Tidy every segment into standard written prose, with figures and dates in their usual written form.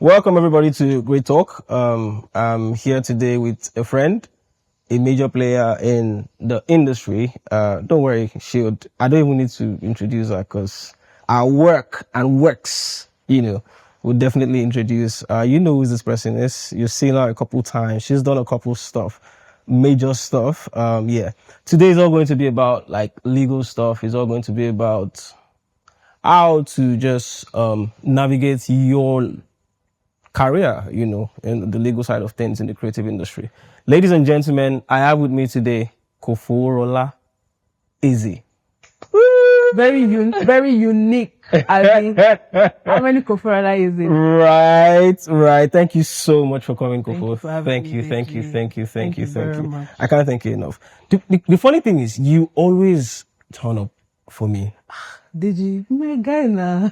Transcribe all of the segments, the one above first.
Welcome everybody to Great Talk. I'm here today with a friend, a major player in the industry. Don't worry, I don't even need to introduce her because our work and works, we'll definitely introduce. You know who this person is. You've seen her a couple times. She's done a couple stuff, major stuff. Yeah. Today is all going to be about like legal stuff. It's all going to be about how to just navigate your career, in the legal side of things in the creative industry. Ladies and gentlemen, I have with me today Kofoworola. Easy. Very unique. I mean, how many Kofoworola is it? Right. Thank you so much for coming, Kofo. Thank you. Thank you Very much. I can't thank you enough. The funny thing is, you always turn up for me. Did you? My guy now.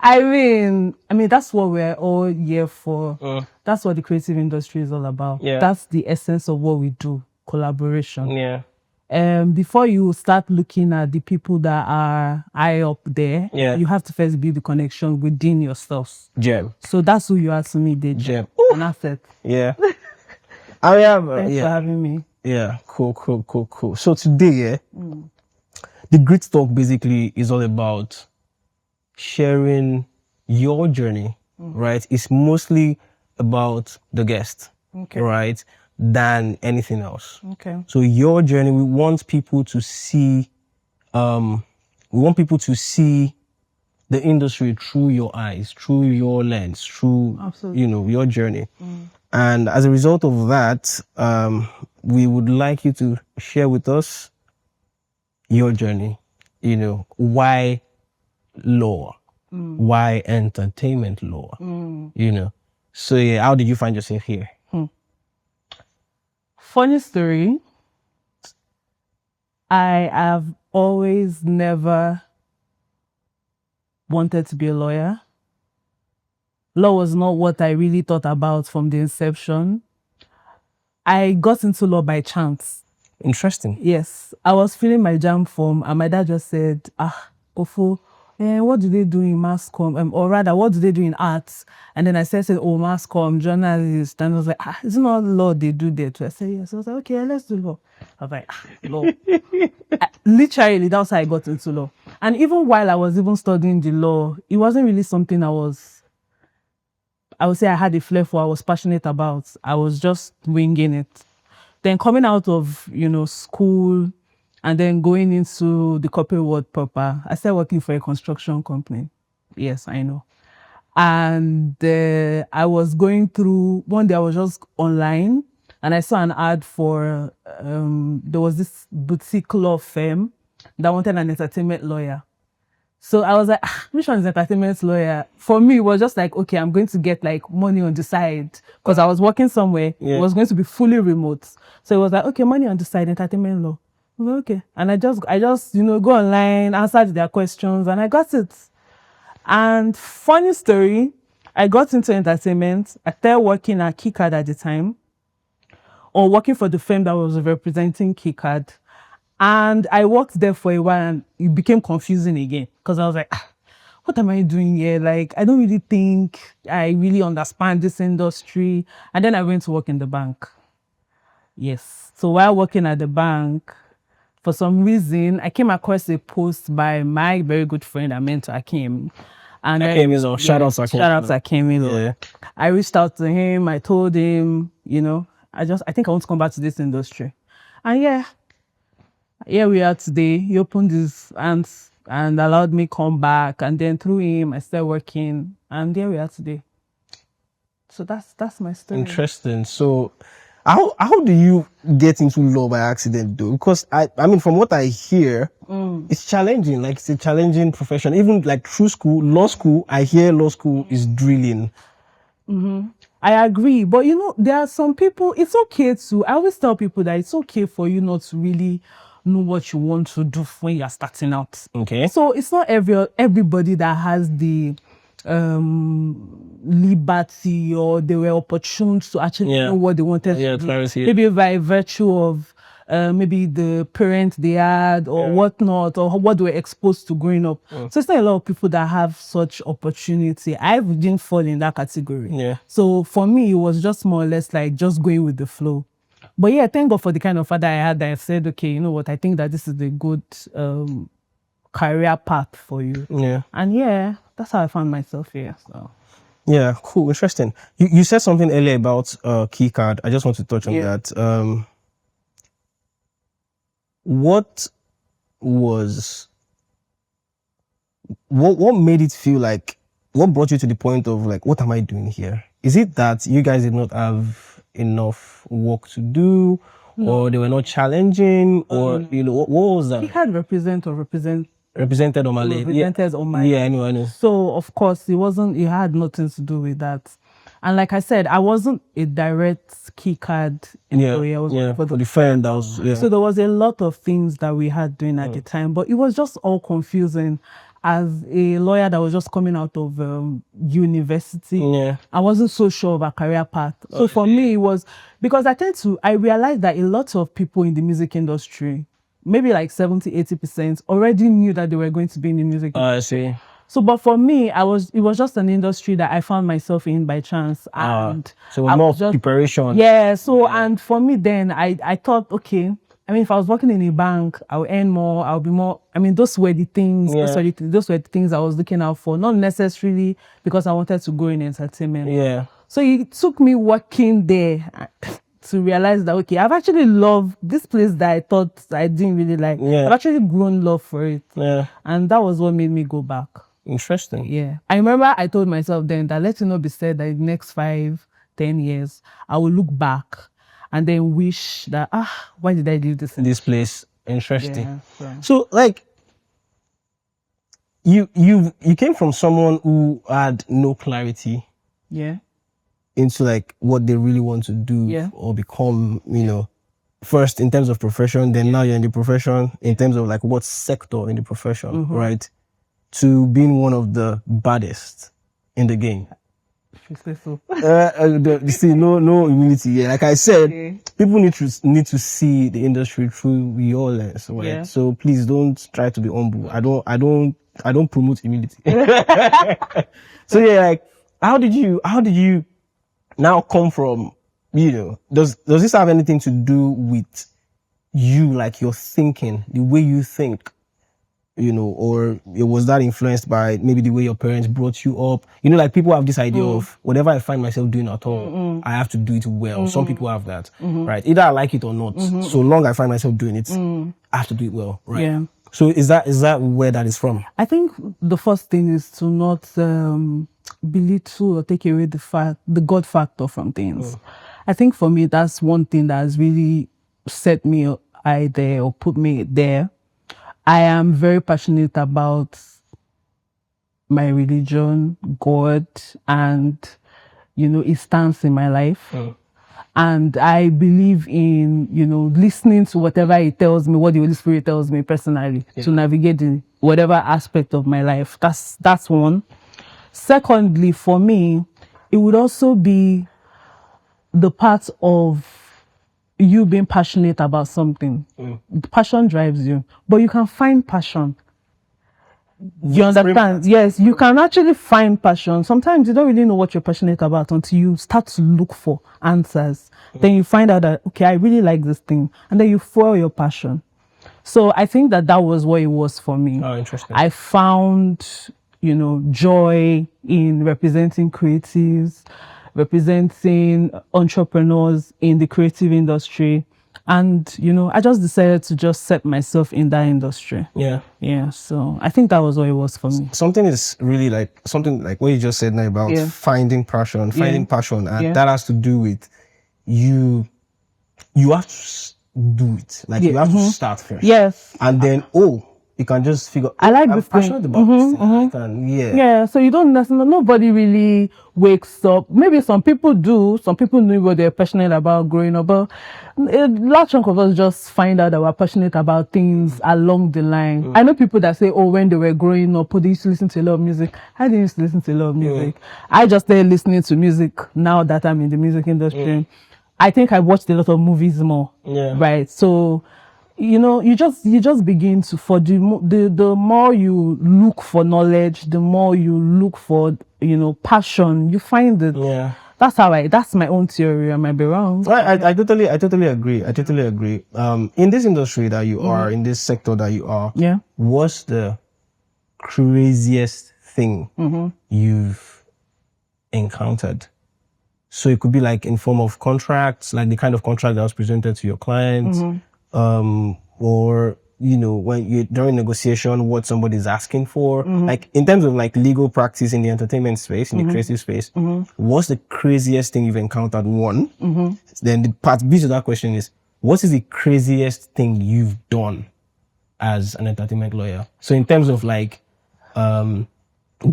I mean, that's what we're all here for. That's what the creative industry is all about. Yeah. That's the essence of what we do. Collaboration. Yeah. Before you start looking at the people that are high up there, you have to first build the connection within yourselves. Gem. So that's who you are to me, Deji. Gem. An asset. Yeah. Thanks for having me. Yeah. Cool. So today, the Great Talk basically is all about sharing your journey, right? It's mostly about the guest, right? Than anything else. Okay. So your journey, we want people to see, the industry through your eyes, through your lens, through, Absolutely. your journey. And as a result of that, we would like you to share with us your journey, why law, why entertainment law, So yeah, how did you find yourself here? Funny story. I have always never wanted to be a lawyer. Law was not what I really thought about from the inception. I got into law by chance. Interesting. Yes, I was filling my JAMB form and my dad just said, Kofo, what do they do in mass comm? Or rather, what do they do in arts? And then I said, oh, mass comm, journalist. And I was like, isn't all law they do there too? I said, yes. I was like, okay, let's do law. I was like, law. Literally, that's how I got into law. And even while I was even studying the law, it wasn't really something I would say I had a flair for, I was passionate about. I was just winging it. Then coming out of, school and then going into the corporate world proper, I started working for a construction company. Yes, I know. And I was going through, one day I was just online and I saw an ad for, there was this boutique law firm that wanted an entertainment lawyer. So I was like, which one is entertainment lawyer? For me, it was just like, okay, I'm going to get like money on the side because I was working somewhere. Yeah. It was going to be fully remote. So it was like, okay, money on the side, entertainment law. I was like, okay. And I just, go online, answered their questions and I got it. And funny story, I got into entertainment. I started working at KeyCard at the time, or working for the firm that was representing KeyCard. And I worked there for a while and it became confusing again because I was like, what am I doing here? Like, I don't really think I really understand this industry. And then I went to work in the bank. Yes. So while working at the bank, for some reason, I came across a post by my very good friend, Amento Akim. And shout out to Akim. Shout out to Akim. Yeah. I reached out to him. I told him, I think I want to come back to this industry. And yeah, here we are today. He opened his hands and allowed me come back. And then through him, I started working. And here we are today. So that's my story. Interesting. So how do you get into law by accident though? Because I mean, from what I hear, it's challenging. Like, it's a challenging profession. Even like through school, law school, I hear law school is drilling. I agree. But there are some people, it's okay to, I always tell people that it's okay for you not to really know what you want to do when you're starting out. Okay. So it's not everybody that has the liberty or they were opportune to actually know what they wanted to do. Clarity. Maybe by virtue of maybe the parents they had or whatnot, or what they were exposed to growing up. So it's not a lot of people that have such opportunity. I didn't fall in that category. Yeah. So for me, it was just more or less like just going with the flow. But yeah, thank God for the kind of father I had that I said, okay, you know what, I think that this is a good career path for you. Yeah. And yeah, that's how I found myself here. So Yeah, cool, interesting. You said something earlier about key card. I just want to touch on that. What made it feel like, what brought you to the point of like, what am I doing here? Is it that you guys did not have enough work to do, or they were not challenging, or you know, what was that? he had represented Represented on my yeah, I know. So of course it had nothing to do with that. And like I said, I wasn't a direct key card employee. I was for the friend that was So there was a lot of things that we had doing at the time, but it was just all confusing. As a lawyer that was just coming out of university, I wasn't so sure of a career path. So for me, it was because I realized that a lot of people in the music industry, maybe like 70-80%, already knew that they were going to be in the music industry. I see. So, but for me, it was just an industry that I found myself in by chance. And so it was more preparation. Yeah. So, and for me then, I thought, okay, I mean, if I was working in a bank, I'll earn more, I'll be more, I mean, those were the things, those were the things I was looking out for, not necessarily because I wanted to go in entertainment. Yeah. So it took me working there to realize that, okay, I've actually loved this place that I thought I didn't really like. I've actually grown love for it. Yeah. And that was what made me go back. Interesting. Yeah. I remember I told myself then that let it not be said that in the next 5-10 years, I will look back and then wish that, why did I leave this place? Interesting. Yeah, so like, you came from someone who had no clarity. Yeah. Into like what they really want to do or become, you know, first in terms of profession, then now you're in the profession in terms of like what sector in the profession, right? To being one of the baddest in the game. You say so. You see, no immunity. Yeah, like I said, people need to see the industry through your lens, right? Yeah. So please don't try to be humble. I don't promote immunity. So yeah, like how did you now come from, you know, does this have anything to do with you, like your thinking, the way you think, you know, or was that influenced by maybe the way your parents brought you up? You know, like people have this idea of whatever I find myself doing at all, I have to do it well. Some people have that, right? Either I like it or not. So long I find myself doing it, I have to do it well, right? Yeah. So is that where that is from? I think the first thing is to not belittle or take away the God factor from things. I think for me, that's one thing that has really set me there or put me there. I am very passionate about my religion, God, and, you know, it stands in my life. And I believe in, you know, listening to whatever it tells me, what the Holy Spirit tells me personally to navigate in whatever aspect of my life. That's one. Secondly, for me, it would also be the part of you being passionate about something. Passion drives you, but you can find passion. You understand? Yes, you can actually find passion. Sometimes you don't really know what you're passionate about until you start to look for answers. Then you find out that, okay, I really like this thing. And then you follow your passion. So I think that was what it was for me. Oh, interesting. I found, you know, joy in representing creatives, representing entrepreneurs in the creative industry. And, you know, I just decided to just set myself in that industry. Yeah. Yeah. So I think that was what it was for me. Something like what you just said now about finding passion, and that has to do with you have to do it. Like you have to start first. Yes. And then, you can just figure, I like I'm this passionate thing. about this thing. Yeah, so you don't necessarily, nobody really wakes up. Maybe some people do. Some people knew what they're passionate about growing up, but a large chunk of us just find out that we're passionate about things along the line. I know people that say, when they were growing up, they used to listen to a lot of music. I didn't used to listen to a lot of music. I just started listening to music now that I'm in the music industry. I think I watched a lot of movies more. Yeah. Right. So, you just begin to, for the more you look for knowledge, the more you look for, passion, you find it. Yeah. That's my own theory. I might be wrong. I totally agree. I totally agree. In this industry that you are, in this sector that you are, Yeah. what's the craziest thing you've encountered? So it could be like in form of contracts, like the kind of contract that was presented to your client, or when you during negotiation, what somebody's asking for, like in terms of like legal practice in the entertainment space, in the creative space. What's the craziest thing you've encountered? One. Then the part B to that question is, what is the craziest thing you've done as an entertainment lawyer? So in terms of like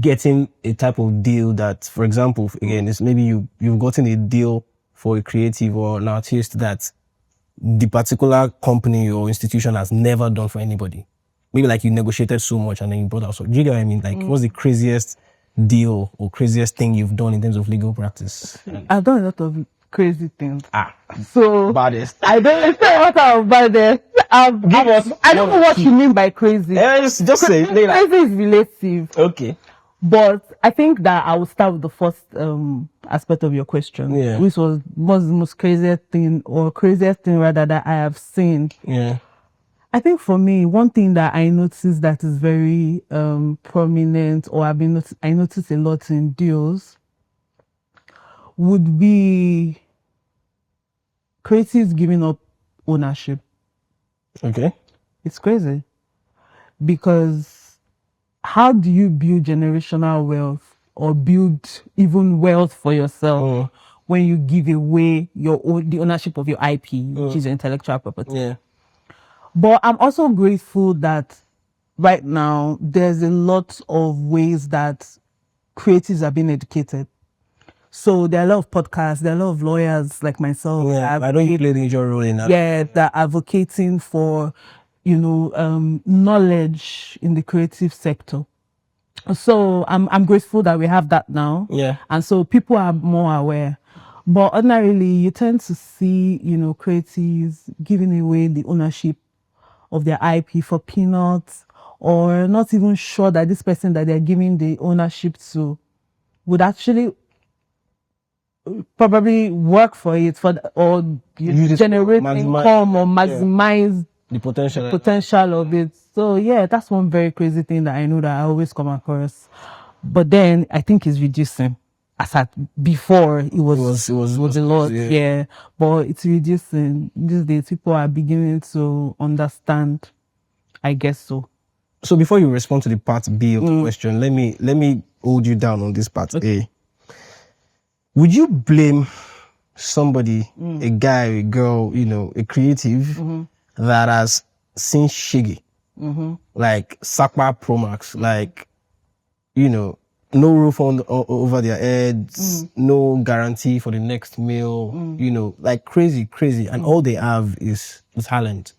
getting a type of deal that, for example, again, is maybe you've gotten a deal for a creative or an artist that the particular company or institution has never done for anybody. Maybe like you negotiated so much and then you brought out. So do you get what I mean? Like, what's the craziest deal or craziest thing you've done in terms of legal practice? I've done a lot of crazy things. So baddest. I don't say what I'm baddest. I don't know what you mean by crazy. Just say it. Crazy is relative. Okay. But I think that I will start with the first aspect of your question, which was the most craziest thing rather that I have seen. Yeah. I think for me, one thing that I noticed that is very prominent, or I notice a lot in deals, would be creatives giving up ownership. Okay. It's crazy because how do you build generational wealth or build even wealth for yourself when you give away the ownership of your IP, which is your intellectual property? Yeah. But I'm also grateful that right now there's a lot of ways that creatives are being educated. So there are a lot of podcasts, there are a lot of lawyers like myself. Yeah, I don't play a major role in that. Yeah, that are advocating for knowledge in the creative sector. So I'm grateful that we have that now. Yeah. And so people are more aware. But ordinarily, you tend to see, creatives giving away the ownership of their IP for peanuts, or not even sure that this person that they're giving the ownership to would actually probably work for it or generate income or maximize the potential of it. So yeah, that's one very crazy thing that I know that I always come across. But then I think it's reducing. As at before, it was a lot, yeah. But it's reducing these days. People are beginning to understand. I guess so. So before you respond to the part B of the question, let me hold you down on this part A. Would you blame somebody, a guy, a girl, a creative that has seen Shiggy, like Sakpa Pro Max, like, no roof over their heads, no guarantee for the next meal, like crazy, and all they have is talent,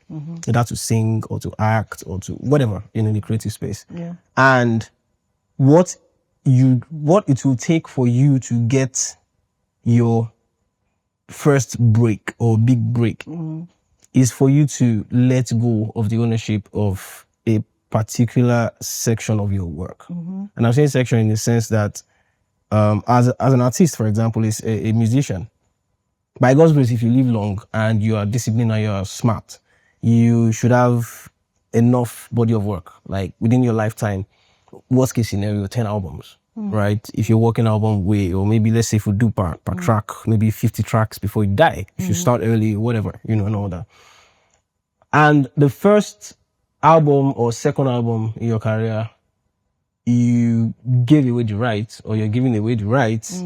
either to sing or to act or to whatever in the creative space. Yeah. And what it will take for you to get your first break or big break is for you to let go of the ownership of a particular section of your work. And I'm saying section in the sense that as an artist, for example, is a musician. By God's grace, if you live long and you are disciplined and you are smart, you should have enough body of work, like within your lifetime, worst case scenario, 10 albums. Right? If you're working album way, or maybe let's say if you do per track, maybe 50 tracks before you die, if you start early, whatever, and all that. And the first album or second album in your career, you gave away the rights, or you're giving away the rights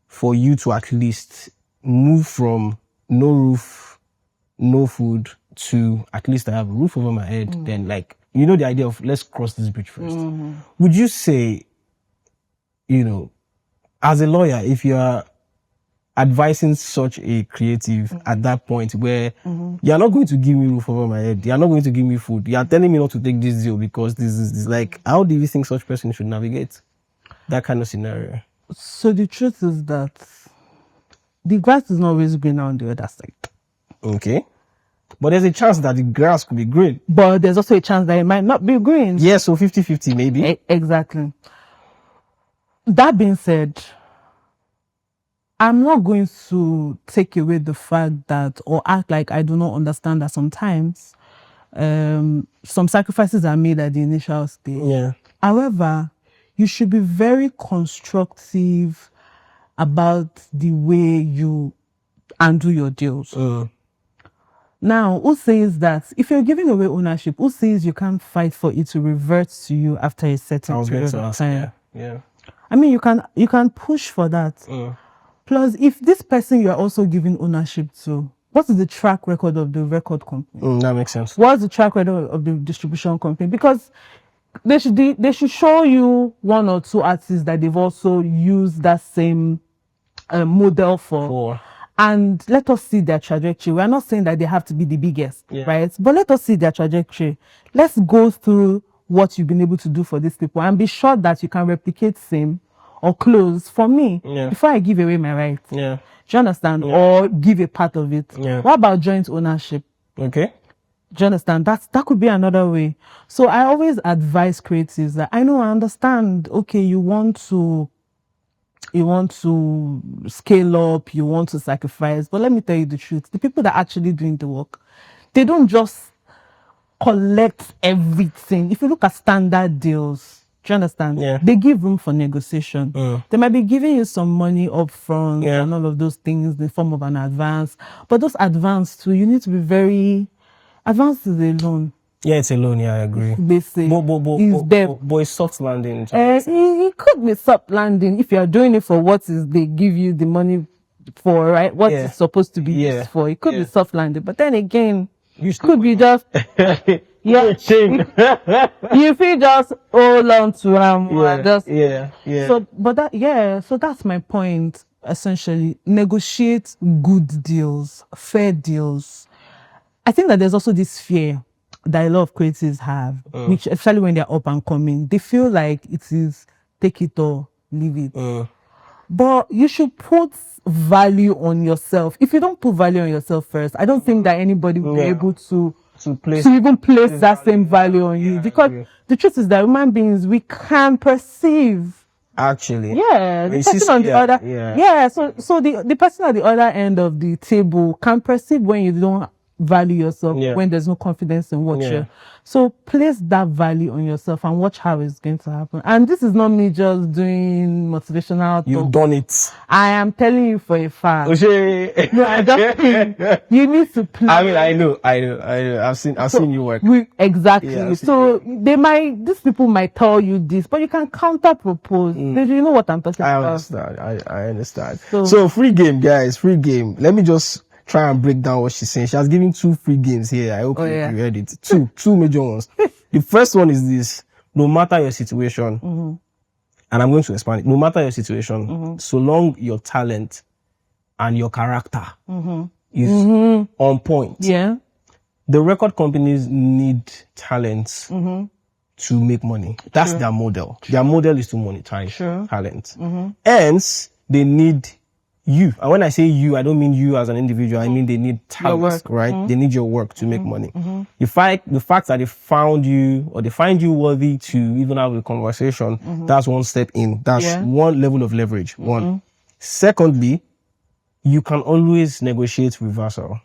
for you to at least move from no roof, no food to at least I have a roof over my head. Then like, the idea of let's cross this bridge first. Would you say, as a lawyer, if you are advising such a creative at that point where you're not going to give me roof over my head, you're not going to give me food, you're telling me not to take this deal because this is like, how do you think such person should navigate that kind of scenario? So the truth is that the grass is not always green on the other side. Okay. But there's a chance that the grass could be green. But there's also a chance that it might not be green. Yeah, so 50-50 maybe. Exactly. That being said, I'm not going to take away the fact that or act like I do not understand that sometimes some sacrifices are made at the initial stage. Yeah. However, you should be very constructive about the way you handle your deals. Now, who says that if you're giving away ownership, who says you can't fight for it to revert to you after a certain period of time? Yeah. I mean, you can push for that. Plus, if this person you're also giving ownership to, what is the track record of the record company? That makes sense. What's the track record of the distribution company? Because they should show you one or two artists that they've also used that same model for. And let us see their trajectory. We're not saying that they have to be the biggest, right? But let us see their trajectory. Let's go through what you've been able to do for these people and be sure that you can replicate same or close for me before I give away my rights. Yeah. Do you understand? Or give a part of it. What about joint ownership? Okay. Do you understand? That could be another way. So I always advise creatives that I understand, okay, you want to scale up, you want to sacrifice, but let me tell you the truth. The people that are actually doing the work, they don't just collect everything. If you look at standard deals, do you understand? They give room for negotiation. They might be giving you some money up front and all of those things in the form of an advance. But those advance too, you need to be very... Advance is a loan. Yeah, it's a loan. Yeah, I agree. Basic. But it's soft landing. It could be soft landing if you're doing it for what is they give you the money for, right? What it's supposed to be used for. It could be soft landing. But then again, you could be just... you feel just hold on to them. So that's my point. Essentially, negotiate good deals, fair deals. I think that there's also this fear that a lot of creatives have, which especially when they're up and coming, they feel like it is take it or leave it. But you should put value on yourself. If you don't put value on yourself first, I don't think that anybody will be able to even place that same value on you. Because the truth is that human beings, we can perceive. Actually. Yeah. The person on the other. So the person at the other end of the table can perceive when you don't value yourself, when there's no confidence in what you're. So place that value on yourself and watch how it's going to happen. And this is not me just doing motivational talk. You've done it. I am telling you for a fact. No, I just think you need to play. I mean, I know. I've seen you work. Exactly. Yeah, so these people might tell you this, but you can counter propose. You know what I'm talking about. I understand. So free game, guys. Free game. Let me just try and break down what she's saying. She has given 2 free games here. I hope you read it. Two major ones. The first one is this: no matter your situation, and I'm going to expand it. No matter your situation, so long your talent and your character is on point. The record companies need talents to make money. That's their model. Their model is to monetize talent. Hence, they need you. And when I say you, I don't mean you as an individual. I mean they need talent, right? They need your work to make money. The fact that they found you or they find you worthy to even have a conversation, that's one step in. That's one level of leverage. One. Secondly, you can always negotiate reversal.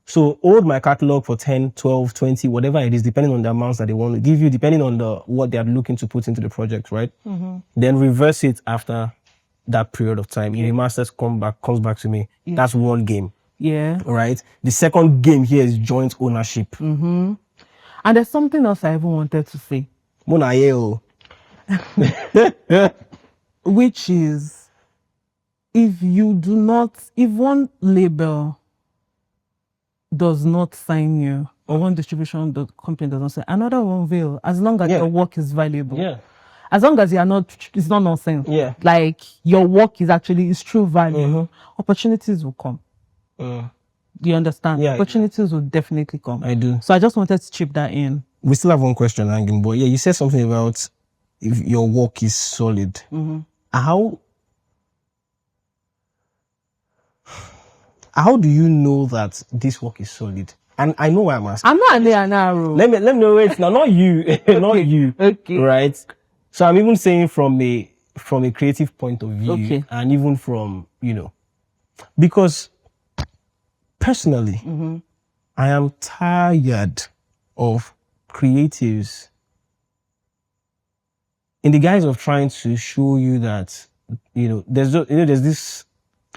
So hold my catalog for 10, 12, 20, whatever it is, depending on the amounts that they want to give you, depending on what they are looking to put into the project, right? Then reverse it after that period of time. If the masters comes back to me, that's one game. Right. The second game here is joint ownership. And there's something else I even wanted to say. Which is, if one label does not sign you, or one distribution company does not sign, another one will, as long as your work is valuable. As long as it's not nonsense. Like your work is true value. Opportunities will come. Do you understand? Opportunities will definitely come. I do. So I just wanted to chip that in. We still have one question hanging, but you said something about if your work is solid. how do you know that this work is solid? And I know why I'm asking. I'm not an A&R. Let me know. Wait, now not you, not you. Okay. Right. So I'm even saying from a creative point of view, Okay. and even from because personally, I am tired of creatives in the guise of trying to show you that there's this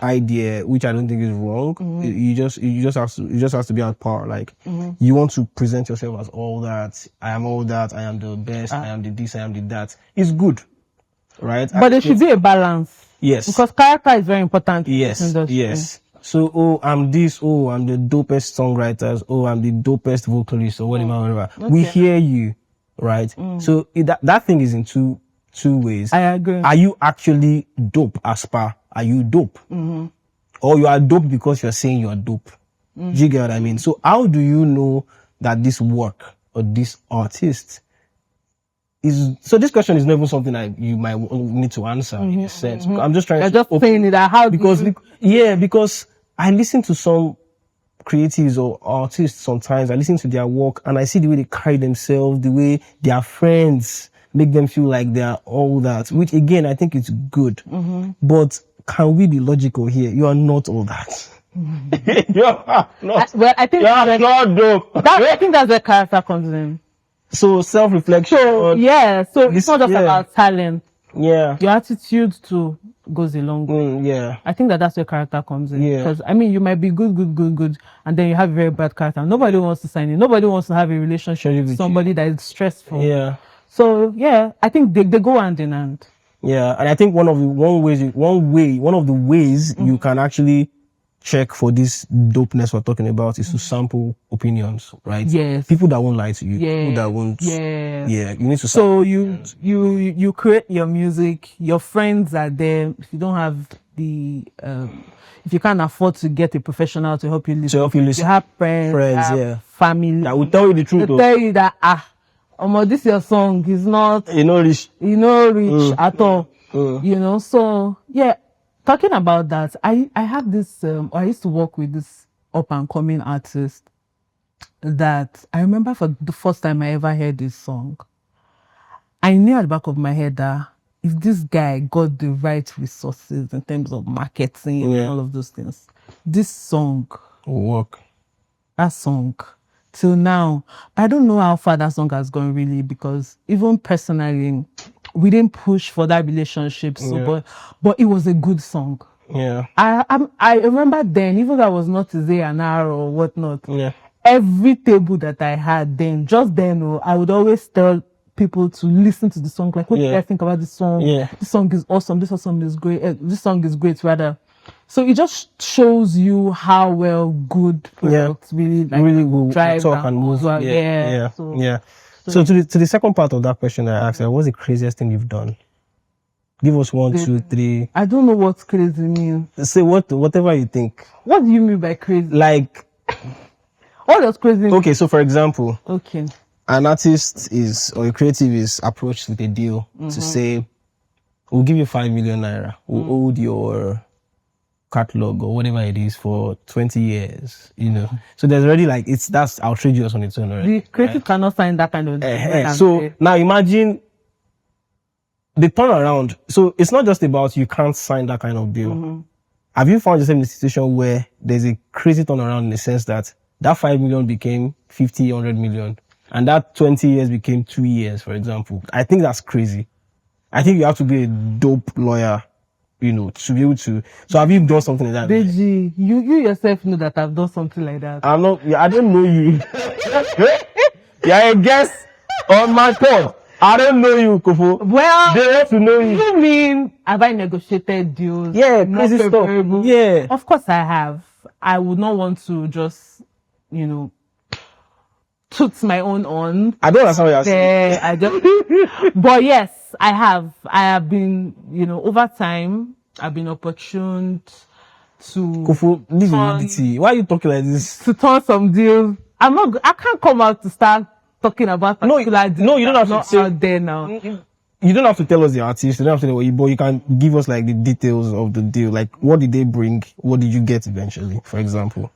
idea which I don't think is wrong. You just have to be at par. Like you want to present yourself as all that. I am all that. I am the best. I am the this. I am the that. It's good, right? But there should be a balance. Yes. Because character is very important. Yes. In this industry. Yes. So, I'm this. Oh, I'm the dopest songwriters. Oh, I'm the dopest vocalist or whatever. Okay. We hear you, right? So that thing is in two ways. I agree. Are you actually dope as per? Are you dope? Or you are dope because you're saying you're dope? Do you get what I mean? So how do you know that this work or this artist is? So this question is not even something that you might need to answer in a sense. I'm just trying to just saying it out because I listen to some creatives or artists sometimes. I listen to their work and I see the way they carry themselves, the way their friends make them feel like they are all that, which again, I think it's good. But can we be logical here? You are not all that. You are not. Well, I think you are not dope. I think that's where character comes in. So self-reflection. So it's not just about talent. Yeah. Your attitude too goes a long way. Yeah. I think that's where character comes in. Yeah. Because I mean, you might be good, and then you have a very bad character. Nobody wants to sign in. Nobody wants to have a relationship with somebody that is stressful. Yeah. So I think they go hand in hand. Yeah, and I think one of the ways you can actually check for this dopeness we're talking about is to sample opinions, right? Yes. People that won't lie to you. People that won't. Yeah. Yeah. You need to. So you create your music. Your friends are there. If you don't have the if you can't afford to get a professional to help you listen, you have friends, family. That will tell you the truth. They tell you that this your song is not rich at all. So talking about that, I have this I used to work with this up and coming artist that I remember for the first time I ever heard this song. I knew at the back of my head that if this guy got the right resources in terms of marketing and all of those things, this song will work. That song till now, I don't know how far that song has gone really, because even personally, we didn't push for that relationship. So, but it was a good song. Yeah. I remember then, even though I was not a A&R or whatnot. Yeah. Every table that I had then, I would always tell people to listen to the song. Like, what do I think about this song? Yeah. This song is awesome. This song is great. This song is great, rather. So it just shows you how well good products really will drive talk and move. Well. So to the second part of that question I asked, what's the craziest thing you've done? Give us 1, 2, 3. I don't know what crazy means. Say whatever you think. What do you mean by crazy? Like, what does crazy mean? Okay, so for example, an artist or a creative is approached with a deal to say, we'll give you 5 million naira. We'll hold your catalog or whatever it is for 20 years, So there's already that's outrageous on its own already. The creative cannot sign that kind of So now imagine the turnaround. So it's not just about you can't sign that kind of deal. Have you found yourself in a situation where there's a crazy turnaround in the sense that 5 million became 50, 100 million and that 20 years became 2 years, for example? I think that's crazy. I think you have to be a dope lawyer, to be able to. So have you done something like that? Deji, you yourself know that I've done something like that. I'm not. I don't know you. You're a guest on my pod. I don't know you, Kofo. Well, they have to know you. You mean have I negotiated deals? Yeah, crazy stuff. Yeah, of course I have. I would not want to just, toot my own on. I don't understand what you're saying. I just. But yes, I have. I have been, over time, I've been opportuned to. Kofo, this is reality. Why are you talking like this? To turn some deals. I can't come out to start talking about particular deals. No, you don't have to say out there now. you don't have to tell us the artist, you don't have to tell, but you can give us like the details of the deal. Like, what did they bring? What did you get eventually, for example?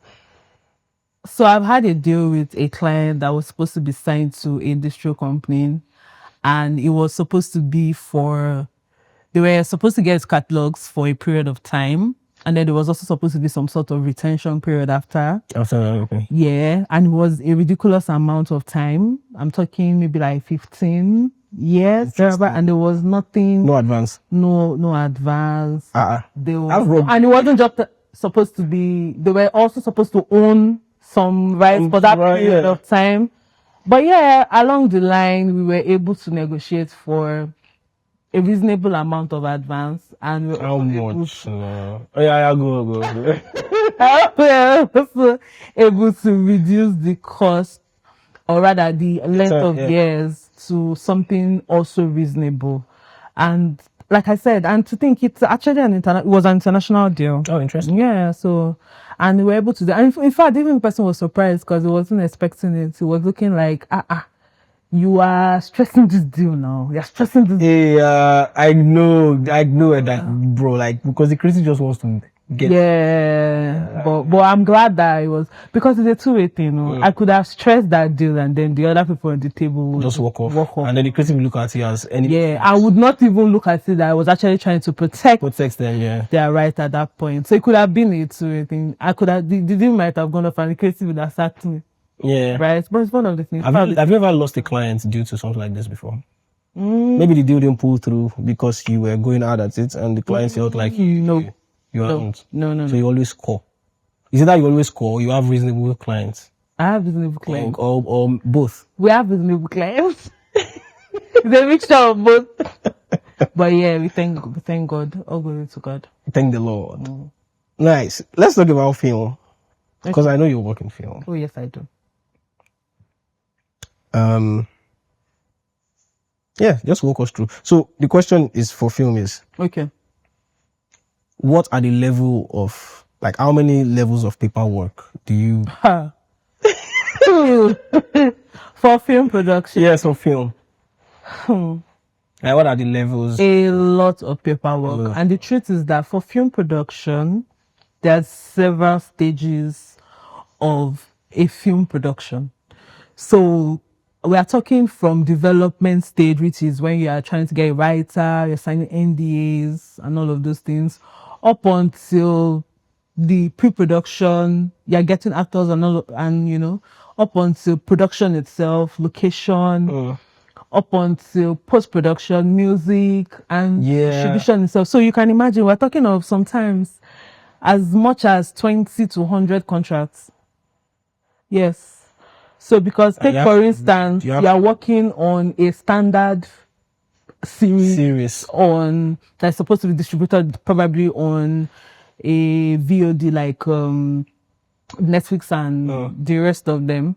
So I've had a deal with a client that was supposed to be signed to a distro company, and it was supposed to be they were supposed to get catalogs for a period of time, and then there was also supposed to be some sort of retention period after. After that, okay. Yeah, and it was a ridiculous amount of time. I'm talking maybe like 15 years, thereabout, and there was nothing. No advance. No advance. That's And it wasn't just supposed to be. They were also supposed to own some rights for that period of time. But yeah, along the line, we were able to negotiate for a reasonable amount of advance, and we how much? Yeah, go. we were also able to reduce the cost, or rather the length of years, to something also reasonable. And like I said, and to think it's actually it was an international deal. Oh, interesting. Yeah, so, and we were able to do, and in fact, even the person was surprised because he wasn't expecting it. He was looking like, you are stressing this deal now. You're stressing this. Yeah, I know that, bro. Like, because the creative just wants to get. Yeah, but I'm glad that it was, because it's a two-way thing. You know? I could have stressed that deal, and then the other people on the table would just walk off. And then the creative will look at it as any. Yeah, I would not even look at it that I was actually trying to protect them. Yeah, their right at that point. So it could have been a two-way thing. I could have the deal might have gone off, and the creative would have sacked me. Yeah, right. But it's one of the things. Have you ever lost a client due to something like this before? Maybe the deal didn't pull through because you were going hard at it, and the client felt like you haven't. No. So you always call. Is it that you always call? You have reasonable clients. I have reasonable clients. Or both. We have reasonable clients. It's a mixture of both. But yeah, we thank God. All glory to God. Thank the Lord. Nice. Let's talk about film, because I know you work in film. Oh yes, I do. Yeah, just walk us through. So the question is for film is, okay, what are the level of, like, how many levels of paperwork do you for film production? Yes, for film. Like, what are the levels? A lot of paperwork. And the truth is that for film production, there's several stages of a film production. So we are talking from development stage, which is when you are trying to get a writer, you're signing NDAs and all of those things, up until the pre-production, you're getting actors and all, and you know, up until production itself, location, up until post-production, music, and distribution itself. So you can imagine, we're talking of sometimes as much as 20 to 100 contracts. Yes. So because take for instance, you are working on a standard series on that's supposed to be distributed probably on a VOD like Netflix and the rest of them.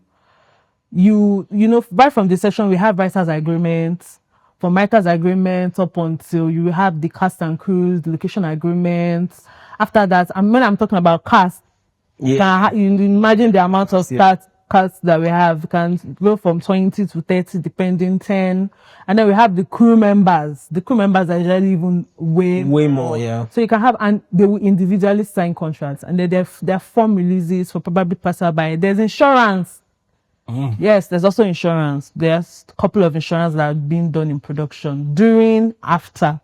You know, right from the session we have writers agreements. From writers agreements up until you have the cast and crews, the location agreements. After that, and when I'm talking about cast, you imagine the amount of cast that we have. Can go from 20 to 30 depending, 10, and then we have the crew members. The crew members are usually even way more. So you can have, and they will individually sign contracts, and then there are form releases for probably passerby. There's insurance. Yes, there's also insurance. There's a couple of insurance that are being done in production during, after.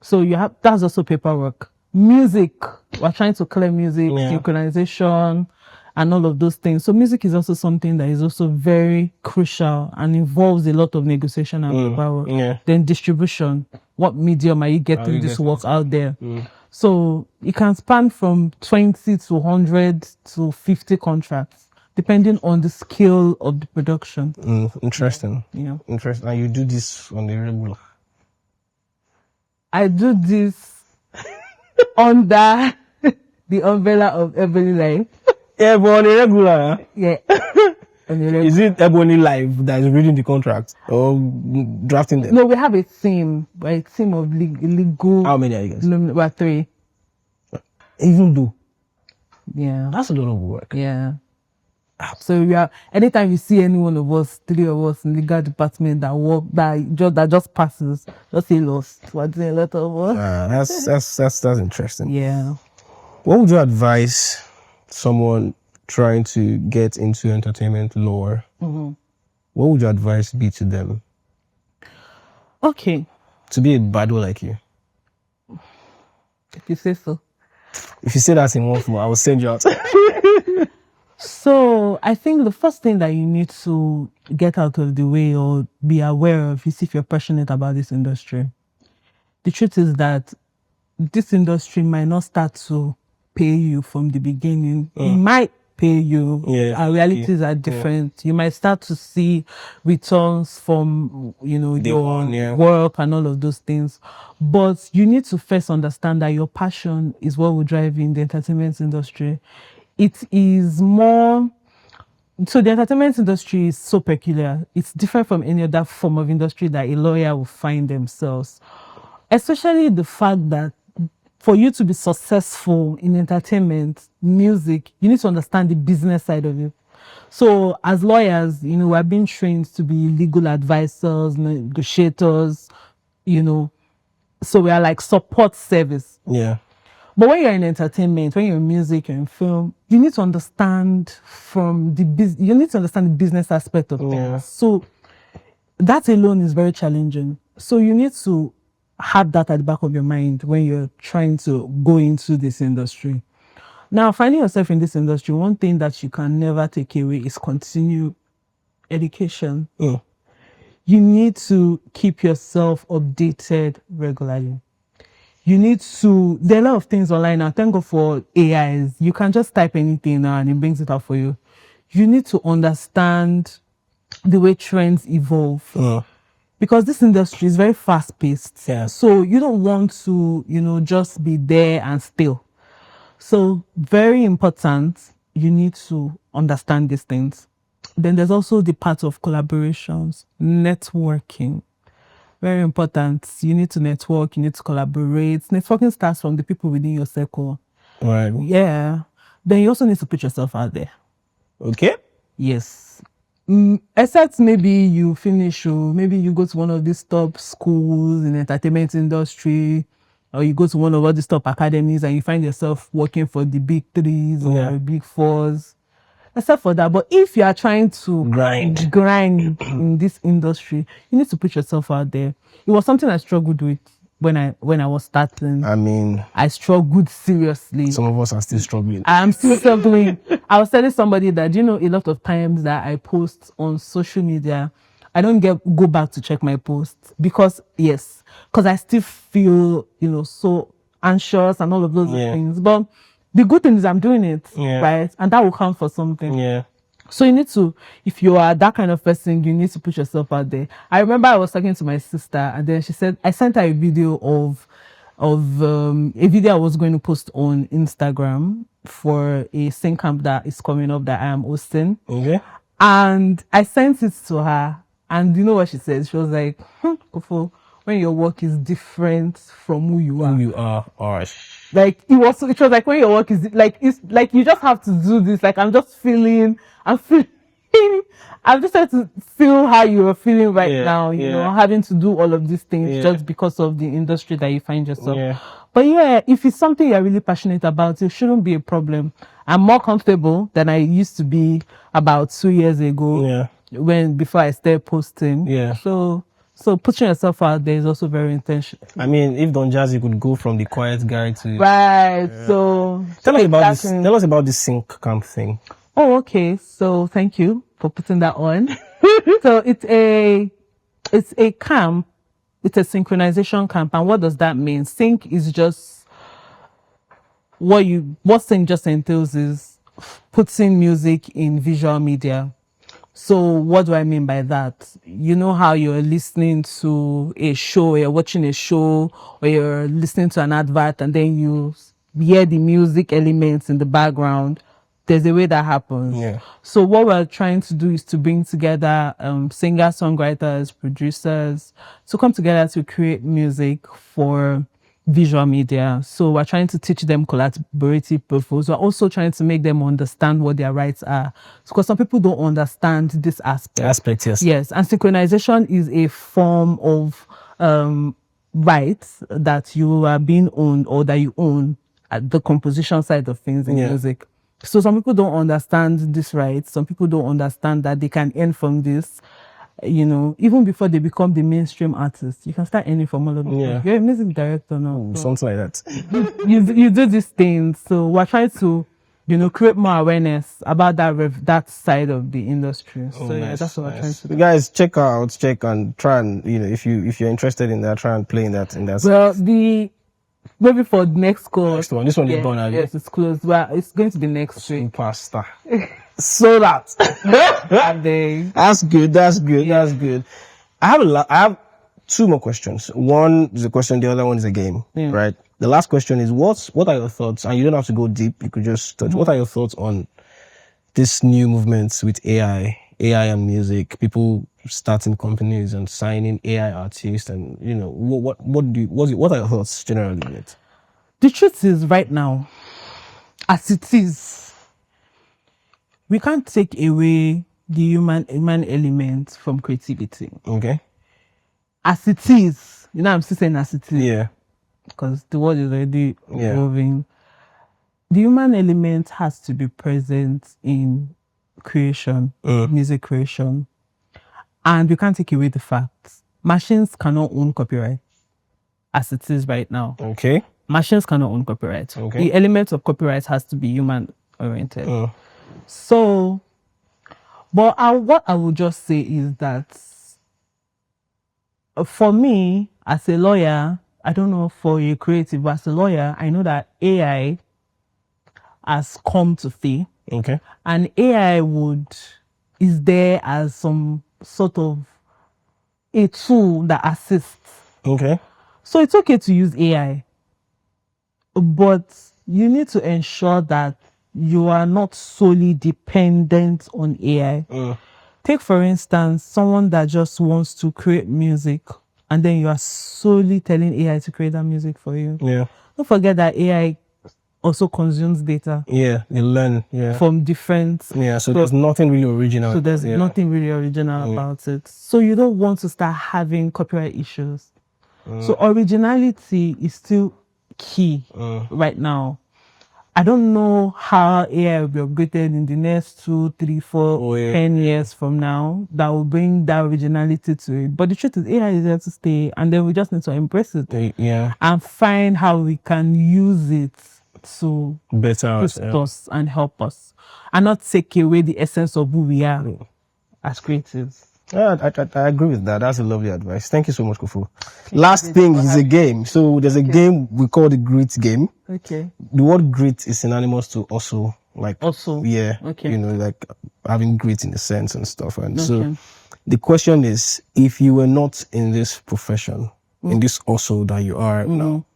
So you have, that's also paperwork. Music, we're trying to clear music, synchronization, and all of those things. So music is also something that is also very crucial and involves a lot of negotiation and paperwork. Then distribution, what medium are you getting this work out there? So it can span from 20 to 100 to 50 contracts, depending on the scale of the production. Interesting. Interesting. And you do this on the regular? I do this under the umbrella of EbonyLife. Yeah, but on a regular. Yeah. Is it EbonyLife that is reading the contract or drafting them? No, we have a team, a team of legal. How many are you guys? We're 3. Even though. Yeah. That's a lot of work. Yeah. So we are, anytime you see any one of us, three of us in the legal department that work that just passes, just say lost. We're doing a lot of work. That's interesting. Yeah. What would you advise someone trying to get into entertainment lore? Mm-hmm. What would your advice be to them? Okay. To be a bad boy like you. If you say so. If you say that in one form, I will send you out. So I think the first thing that you need to get out of the way or be aware of is if you're passionate about this industry. The truth is that this industry might not start to pay you from the beginning. It might pay you. Yeah. Our realities are different. You might start to see returns from, your work and all of those things. But you need to first understand that your passion is what will drive you in the entertainment industry. It is more... So the entertainment industry is so peculiar. It's different from any other form of industry that a lawyer will find themselves. Especially the fact that for you to be successful in entertainment, music, you need to understand the business side of it. So as lawyers, we're being trained to be legal advisors, negotiators, so we are like support service. Yeah. But when you're in entertainment, when you're in music, you're in film, you need to understand you need to understand the business aspect of things. So that alone is very challenging. So you need to have that at the back of your mind when you're trying to go into this industry. Now, finding yourself in this industry, one thing that you can never take away is continue education. You need to keep yourself updated regularly. You need to... There are a lot of things online now. Thank God for AIs. You can just type anything now and it brings it out for you. You need to understand the way trends evolve. Because this industry is very fast-paced. Yeah. So you don't want to, just be there and still. So very important, you need to understand these things. Then there's also the part of collaborations, networking. Very important. You need to network, you need to collaborate. Networking starts from the people within your circle. Right. Yeah. Then you also need to put yourself out there. Okay. Yes. Except maybe you finish, or maybe you go to one of these top schools in the entertainment industry, or you go to one of all these top academies and you find yourself working for the big threes or big fours. Except for that, but if you are trying to grind in this industry, you need to put yourself out there. It was something I struggled with when I was starting. I mean, I struggled seriously. some of us are still struggling. I'm still struggling. I was telling somebody that, a lot of times that I post on social media, I don't go back to check my posts because I still feel, so anxious and all of those things. But the good thing is I'm doing it, right? And that will count for something. Yeah. So you need to, if you are that kind of person, you need to put yourself out there. I remember I was talking to my sister and then she said, I sent her a video of a video I was going to post on Instagram for a sing camp that is coming up that I am hosting. Okay. And I sent it to her and you know what she said? She was like, Kofo, when your work is different from who you are. Who you are, all right. Like it was like when your work is like, it's like you just have to do this. Like I'm just feeling I'm just trying to feel how you're feeling right now, having to do all of these things just because of the industry that you find yourself. But if it's something you're really passionate about, it shouldn't be a problem. I'm more comfortable than I used to be about 2 years ago before I started posting. So putting yourself out there is also very intentional. I mean, if Don Jazzy could go from the quiet guy to... Right, so... Tell us about this sync camp thing. Oh, okay. So thank you for putting that on. So it's a camp. It's a synchronization camp. And what does that mean? Sync is just what sync just entails is putting music in visual media. So what do I mean by that? You know how you're listening to a show, you're watching a show, or you're listening to an advert and then you hear the music elements in the background. There's a way that happens. So what we're trying to do is to bring together singers, songwriters, producers to come together to create music for visual media. So we're trying to teach them collaborative proofs. We're also trying to make them understand what their rights are. Because some people don't understand this aspect. Yes. Yes, and synchronization is a form of rights that you are being owned or that you own at the composition side of things in music. So some people don't understand this rights. Some people don't understand that they can earn from this. You know, even before they become the mainstream artist, you can start earning from all of it. Yeah. You're a music director now. So Something like that. you do these things. So we're trying to, you know, create more awareness about that side of the industry. So yeah, that's what we're trying to do. Guys, check and try and, you know, if you're interested in that, try and play in that. Well, maybe for the next call. Next one. This one is done. Yes, it's closed. Well, it's going to be next week. Superstar. So that. That's good. That's good. I have two more questions. One is a question, the other one is a game. Right? The last question is what are your thoughts? And you don't have to go deep, you could just touch. What are your thoughts on this new movements with AI and music, people starting companies and signing AI artists, and you know, what are your thoughts generally on it? The truth is, right now, as it is, we can't take away the human element from creativity. Okay. As it is, you know, I'm still saying as it is. Yeah. Because the world is already evolving. The human element has to be present in creation, music creation. And we can't take away the fact machines cannot own copyright as it is right now. Okay. Machines cannot own copyright. Okay. The element of copyright has to be human oriented. So, but what I would just say is that for me, as a lawyer, I don't know for a creative, but as a lawyer, I know that AI has come to stay. Okay. And AI is there as some sort of a tool that assists. Okay. So it's okay to use AI, but you need to ensure that you are not solely dependent on AI. Take, for instance, someone that just wants to create music and then you are solely telling AI to create that music for you. Yeah. Don't forget that AI also consumes data. Yeah, they learn. Yeah. From different. Yeah, so there's nothing really original. So there's nothing really original about it. So you don't want to start having copyright issues. So originality is still key right now. I don't know how AI will be upgraded in the next 2, 3, 4, 10 years from now that will bring that originality to it. But the truth is, AI is there to stay, and then we just need to embrace it and find how we can use it to better us and help us, and not take away the essence of who we are as creatives. Yeah, I agree with that. That's a lovely advice. Thank you so much, Kofu. Last thing is a game. So there's a game we call the grit game. Okay. The word grit is synonymous to also, like, yeah, okay, you know, like having grit in the sense and stuff. And so the question is, if you were not in this profession, in this also that you are now,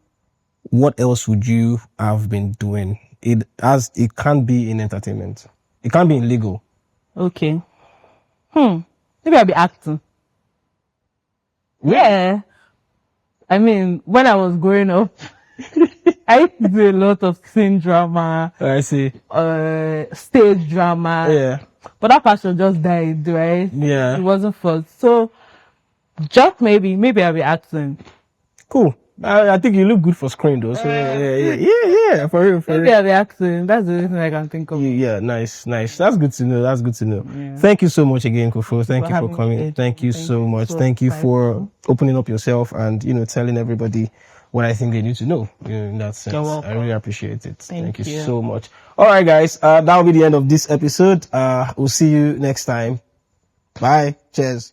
what else would you have been doing? It can't be in entertainment. It can't be in legal. Okay. Maybe I'll be acting. Yeah. I mean, when I was growing up, I used to do a lot of scene drama. I see. Stage drama. Yeah. But that passion just died, right? Yeah. It wasn't fun. So, just maybe I'll be acting. Cool. I think you look good for screen though. So yeah, for real. Maybe I'll be acting. That's the only thing I can think of. Yeah, nice. That's good to know. Yeah. Thank you so much again, Kofu. Thank you for coming. Thank you so much. Thank you for opening up yourself and, you know, telling everybody what I think they need to know, you know, in that sense. I really appreciate it. Thank you so much. All right, guys. That will be the end of this episode. We'll see you next time. Bye. Cheers.